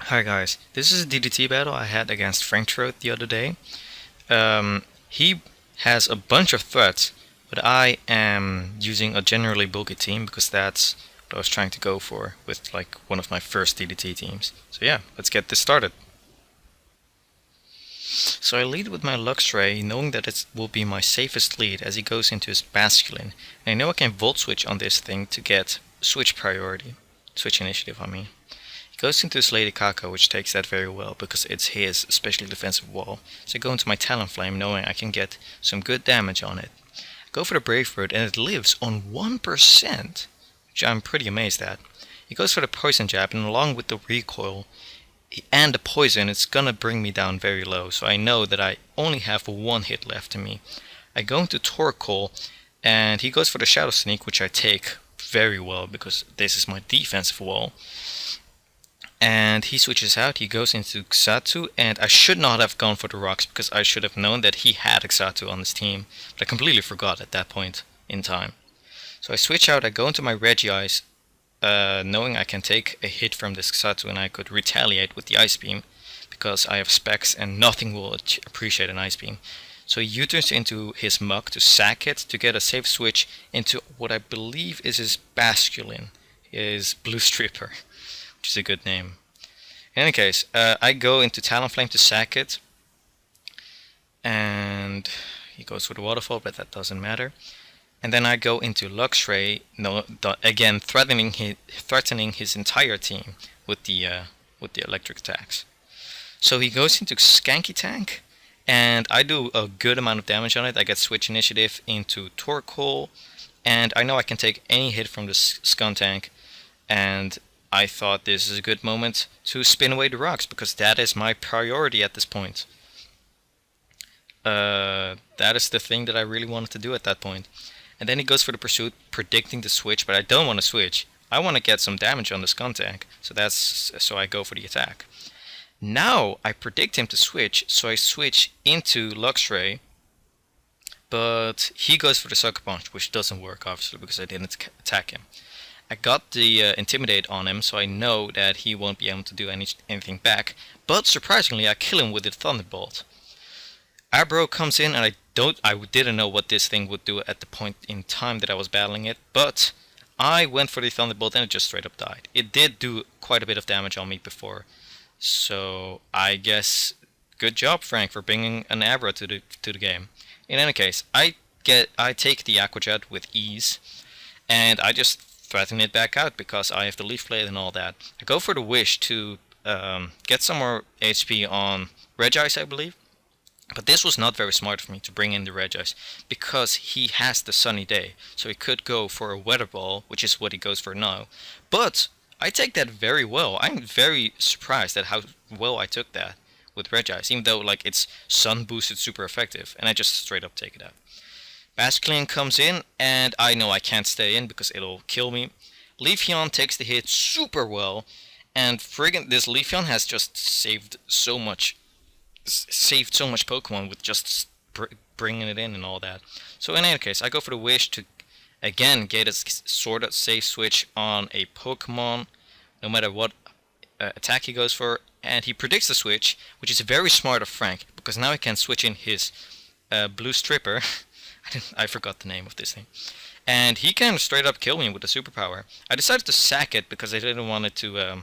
Hi guys, this is a DDT battle I had against FranCTrode the other day. He has a bunch of threats, but I am using a generally bulky team because that's what I was trying to go for with like one of my first DDT teams. So yeah, let's get this started. So I lead with my Luxray, knowing that it will be my safest lead as he goes into his Basculin. And I know I can Volt Switch on this thing to get switch priority, switch initiative I mean. Goes into his Lady Kako, which takes that very well because it's his especially defensive wall. So I go into my Talonflame knowing I can get some good damage on it. I go for the Brave Bird and it lives on 1%, which I'm pretty amazed at. He goes for the Poison Jab and along with the recoil and the poison it's gonna bring me down very low, so I know that I only have one hit left in me. I go into Torkoal and he goes for the Shadow Sneak, which I take very well because this is my defensive wall. And he switches out, he goes into Xatu, and I should not have gone for the rocks because I should have known that he had Xatu on his team, but I completely forgot at that point in time. So I switch out, I go into my Regis, knowing I can take a hit from this Xatu and I could retaliate with the Ice Beam, because I have specs and nothing will appreciate an Ice Beam. So he U-turns into his Muk to sack it to get a safe switch into what I believe is his Basculin, his Blue Stripper, which is a good name. In any case, I go into Talonflame to sack it, and he goes for the Waterfall, but that doesn't matter. And then I go into Luxray, again threatening his entire team with the electric attacks. So he goes into Skanky Tank, and I do a good amount of damage on it. I get switch initiative into Torkoal, and I know I can take any hit from the Skuntank, and I thought this is a good moment to spin away the rocks, because that is my priority at this point. That is the thing that I really wanted to do at that point. And then he goes for the Pursuit, predicting the switch, but I don't want to switch. I want to get some damage on the Skuntank, so I go for the attack. Now I predict him to switch, so I switch into Luxray, but he goes for the Sucker Punch, which doesn't work obviously because I didn't attack him. I got the Intimidate on him, so I know that he won't be able to do anything back. But surprisingly, I kill him with the Thunderbolt. Abro comes in, and I didn't know what this thing would do at the point in time that I was battling it, but I went for the Thunderbolt and it just straight up died. It did do quite a bit of damage on me before, so I guess good job, Frank, for bringing an Abra to the game. In any case, I take the Aqua Jet with ease, and I just threaten it back out because I have the Leaf Blade and all that. I go for the Wish to get some more HP on Regis, I believe. But this was not very smart for me to bring in the Regis because he has the Sunny Day. So he could go for a Weather Ball, which is what he goes for now. But I take that very well. I'm very surprised at how well I took that with Regis, even though like it's Sun boosted super effective, and I just straight up take it out. Basculin comes in, and I know I can't stay in because it'll kill me. Leafeon takes the hit super well, and friggin' this Leafeon has just saved so much Pokemon with just bringing it in and all that. So in any case, I go for the Wish to again get a sort of safe switch on a Pokemon, no matter what attack he goes for, and he predicts the switch, which is very smart of Frank, because now he can switch in his Blue Stripper. I forgot the name of this thing. And he can straight up kill me with the superpower. I decided to sack it because I didn't want it to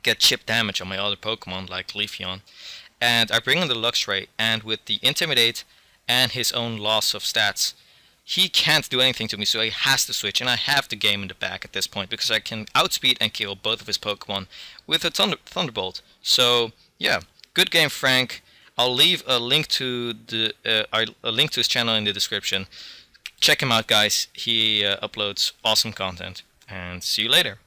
get chip damage on my other Pokemon like Leafeon. And I bring in the Luxray, and with the Intimidate and his own loss of stats, he can't do anything to me, so he has to switch, and I have the game in the back at this point because I can outspeed and kill both of his Pokemon with a Thunderbolt. So yeah, good game, Frank. I'll leave a link to his channel in the description. Check him out, guys. He uploads awesome content. And see you later.